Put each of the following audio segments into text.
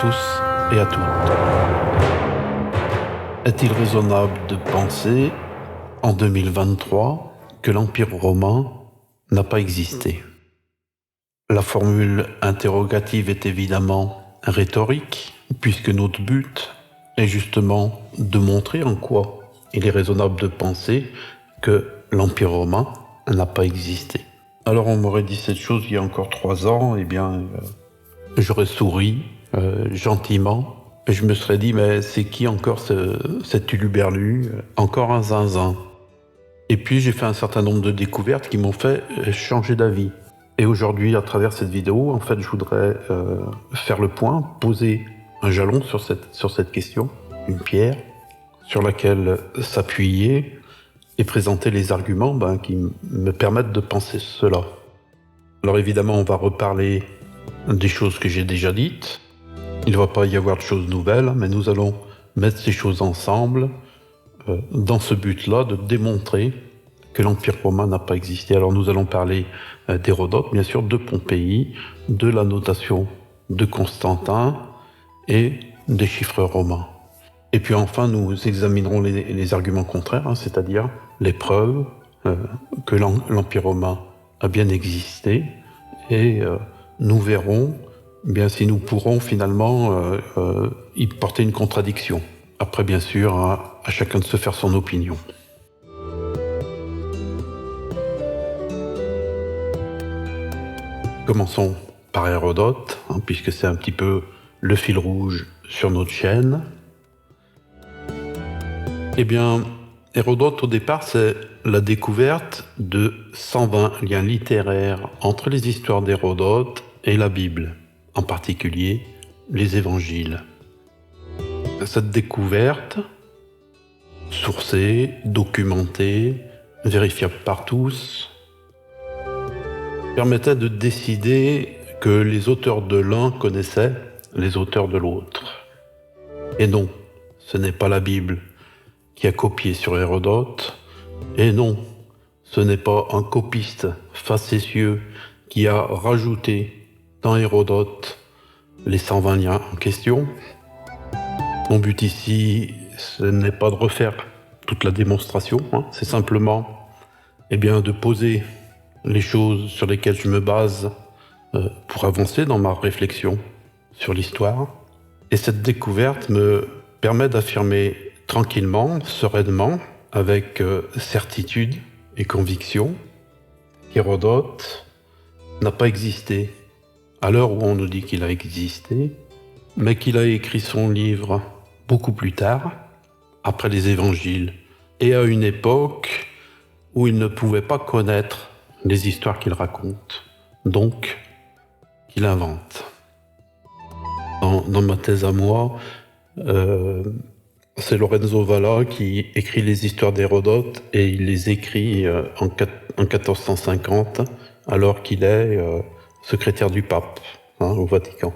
tous et à toutes. Est-il raisonnable de penser, en 2023, que l'Empire romain n'a pas existé? La formule interrogative est évidemment rhétorique, puisque notre but est justement de montrer en quoi il est raisonnable de penser que l'Empire romain n'a pas existé. Alors on m'aurait dit cette chose il y a encore 3 ans, j'aurais souri gentiment, et je me serais dit, mais c'est qui encore cet huluberlu, encore un zinzin? Et puis j'ai fait un certain nombre de découvertes qui m'ont fait changer d'avis. Et aujourd'hui, à travers cette vidéo, en fait, je voudrais faire le point, poser un jalon sur cette question, une pierre sur laquelle s'appuyer et présenter les arguments qui me permettent de penser cela. Alors évidemment, on va reparler des choses que j'ai déjà dites. Il ne va pas y avoir de choses nouvelles, mais nous allons mettre ces choses ensemble dans ce but-là de démontrer que l'Empire romain n'a pas existé. Alors nous allons parler d'Hérodote, bien sûr, de Pompéi, de la notation de Constantin et des chiffres romains. Et puis enfin, nous examinerons les arguments contraires, c'est-à-dire les preuves que l'Empire romain a bien existé, et nous verrons si nous pourrons finalement y porter une contradiction. Après, bien sûr, à chacun de se faire son opinion. Commençons par Hérodote, puisque c'est un petit peu le fil rouge sur notre chaîne. Eh bien, Hérodote, au départ, c'est la découverte de 120 liens littéraires entre les histoires d'Hérodote et la Bible, en particulier les évangiles. Cette découverte, sourcée, documentée, vérifiable par tous, permettait de décider que les auteurs de l'un connaissaient les auteurs de l'autre. Et non, ce n'est pas la Bible qui a copié sur Hérodote, et non, ce n'est pas un copiste facétieux qui a rajouté dans Hérodote les 120 liens en question. Mon but ici, ce n'est pas de refaire toute la démonstration, c'est simplement de poser les choses sur lesquelles je me base pour avancer dans ma réflexion sur l'histoire. Et cette découverte me permet d'affirmer tranquillement, sereinement, avec certitude et conviction, qu'Hérodote n'a pas existé à l'heure où on nous dit qu'il a existé, mais qu'il a écrit son livre beaucoup plus tard, après les évangiles, et à une époque où il ne pouvait pas connaître les histoires qu'il raconte, donc qu'il invente. Dans ma thèse à moi, c'est Lorenzo Valla qui écrit les histoires d'Hérodote, et il les écrit en 1450, alors qu'il est secrétaire du pape au Vatican.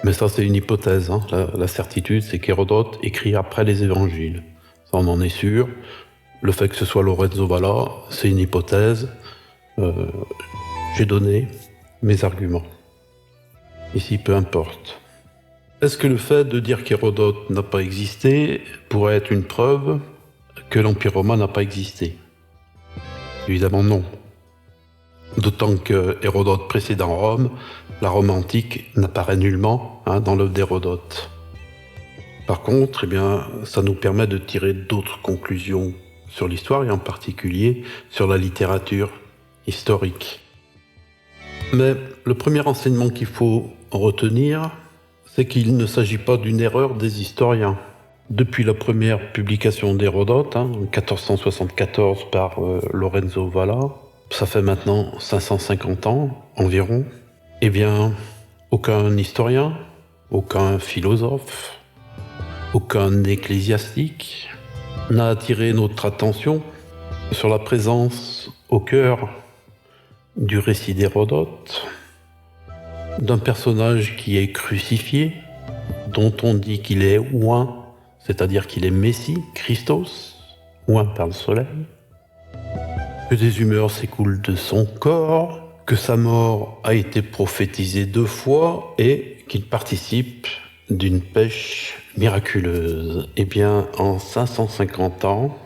Mais ça, c'est une hypothèse. La certitude, c'est qu'Hérodote écrit après les évangiles. Ça, on en est sûr. Le fait que ce soit Lorenzo Valla, c'est une hypothèse. J'ai donné mes arguments. Ici, peu importe. Est-ce que le fait de dire qu'Hérodote n'a pas existé pourrait être une preuve que l'Empire romain n'a pas existé? Évidemment non. D'autant que Hérodote précédant Rome, la Rome antique n'apparaît nullement dans l'œuvre d'Hérodote. Par contre, ça nous permet de tirer d'autres conclusions sur l'histoire, et en particulier sur la littérature historique. Mais le premier enseignement qu'il faut retenir, c'est qu'il ne s'agit pas d'une erreur des historiens. Depuis la première publication d'Hérodote, en 1474 par Lorenzo Valla, ça fait maintenant 550 ans environ, aucun historien, aucun philosophe, aucun ecclésiastique n'a attiré notre attention sur la présence au cœur du récit d'Hérodote d'un personnage qui est crucifié, dont on dit qu'il est oint, c'est-à-dire qu'il est Messie, Christos, oint par le soleil, que des humeurs s'écoulent de son corps, que sa mort a été prophétisée 2 fois et qu'il participe d'une pêche miraculeuse. Eh bien, en 550 ans,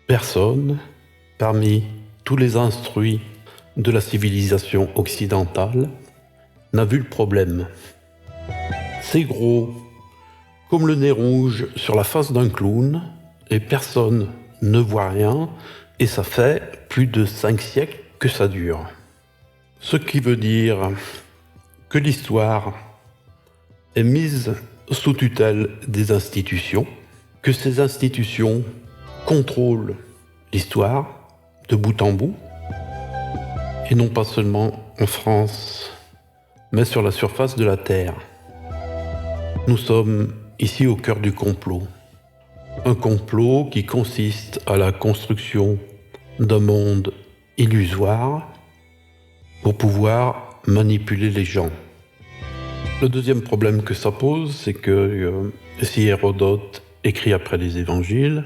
personne, parmi tous les instruits de la civilisation occidentale, n'a vu le problème. C'est gros, comme le nez rouge sur la face d'un clown, et personne ne voit rien, et ça fait plus de 5 siècles que ça dure. Ce qui veut dire que l'histoire est mise sous tutelle des institutions, que ces institutions contrôlent l'histoire de bout en bout, et non pas seulement en France, mais sur la surface de la Terre. Nous sommes ici au cœur du complot. Un complot qui consiste à la construction d'un monde illusoire pour pouvoir manipuler les gens. Le deuxième problème que ça pose, c'est que si Hérodote écrit après les évangiles,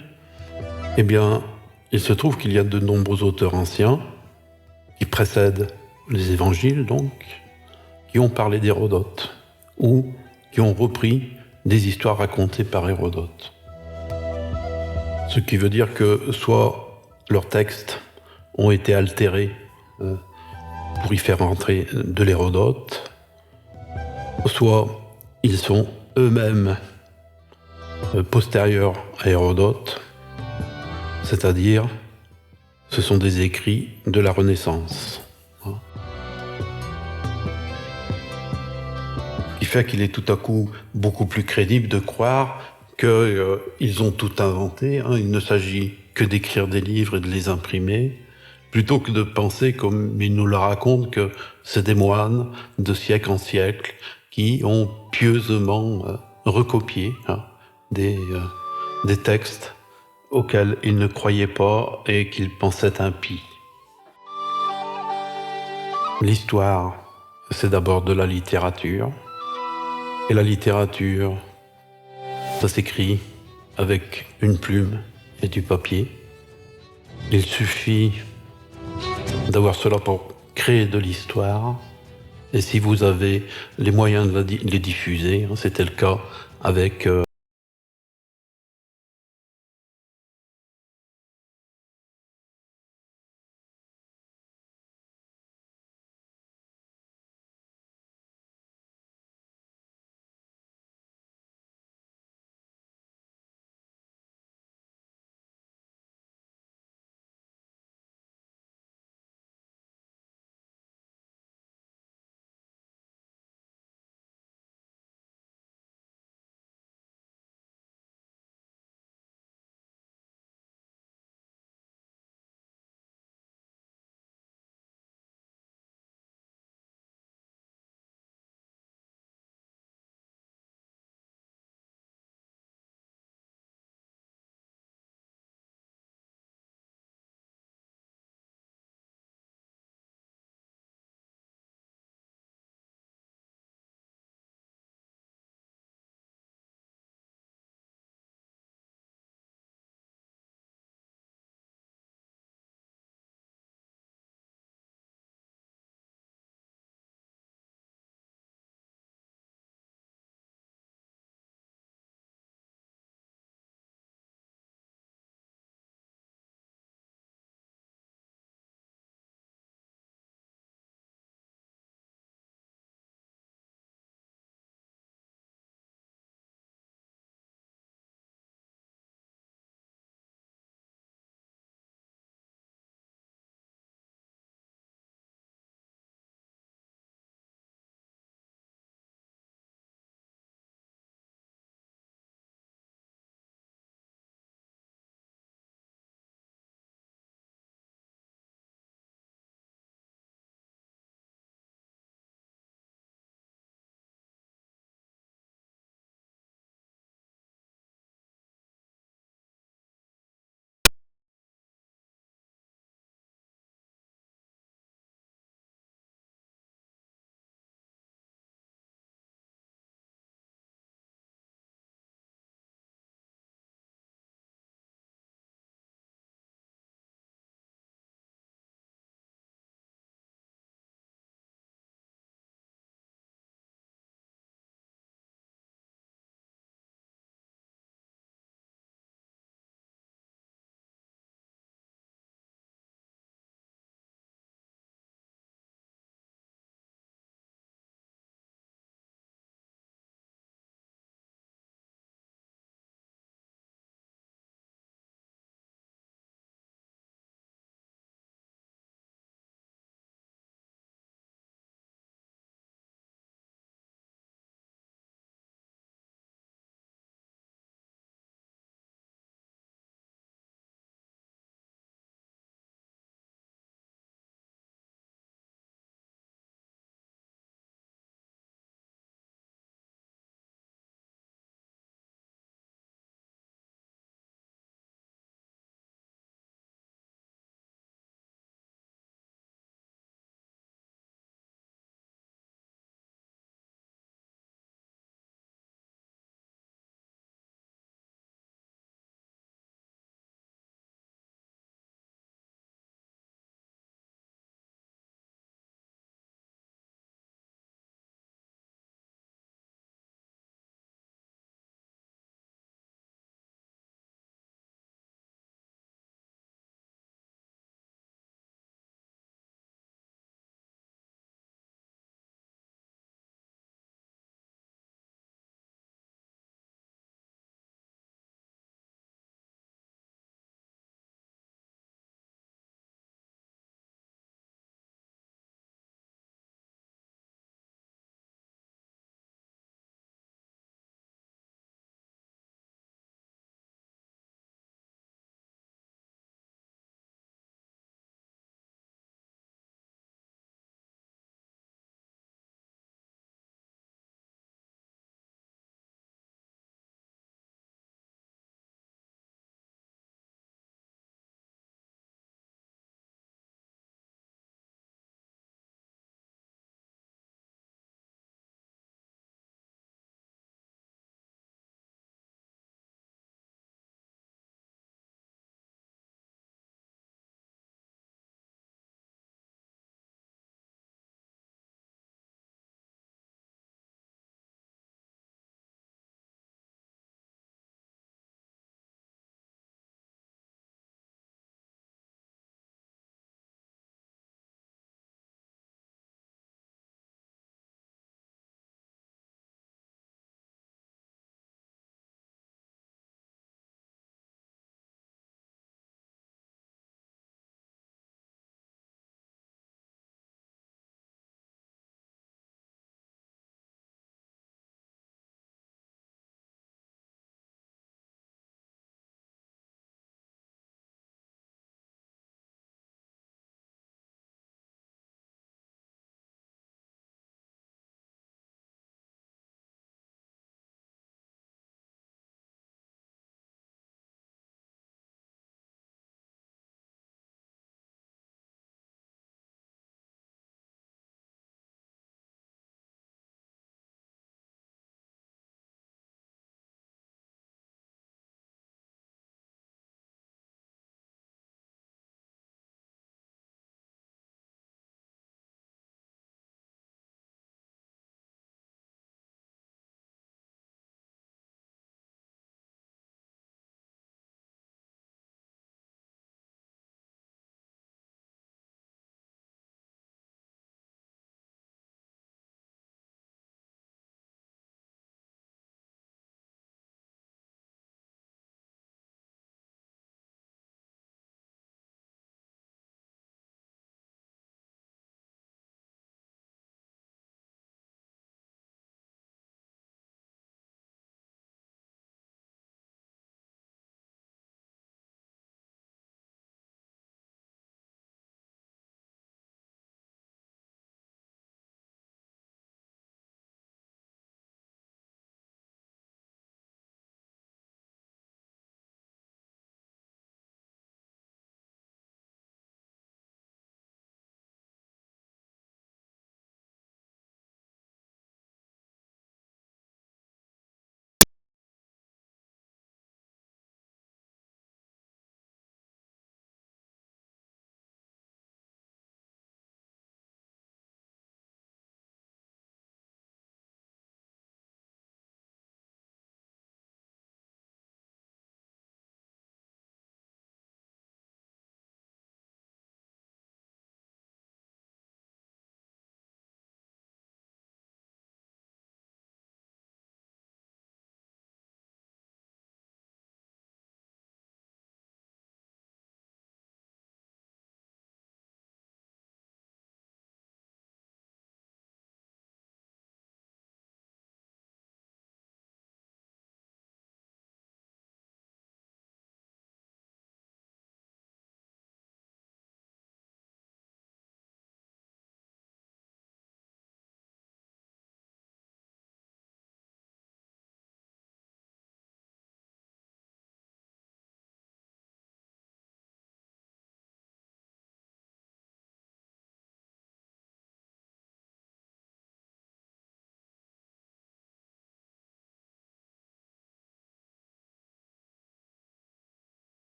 eh bien, il se trouve qu'il y a de nombreux auteurs anciens qui précèdent les évangiles, donc, qui ont parlé d'Hérodote ou qui ont repris des histoires racontées par Hérodote. Ce qui veut dire que soit leurs textes ont été altérés pour y faire entrer de l'Hérodote, soit ils sont eux-mêmes postérieurs à Hérodote, c'est-à-dire ce sont des écrits de la Renaissance. Ce qui fait qu'il est tout à coup beaucoup plus crédible de croire qu'ils ont tout inventé. Il ne s'agit que d'écrire des livres et de les imprimer, plutôt que de penser, comme ils nous le racontent, que c'est des moines de siècle en siècle qui ont pieusement recopié des textes auxquels ils ne croyaient pas et qu'ils pensaient impies. L'histoire, c'est d'abord de la littérature. Et la littérature, ça s'écrit avec une plume et du papier. Il suffit d'avoir cela pour créer de l'histoire. Et si vous avez les moyens de les diffuser, c'était le cas avec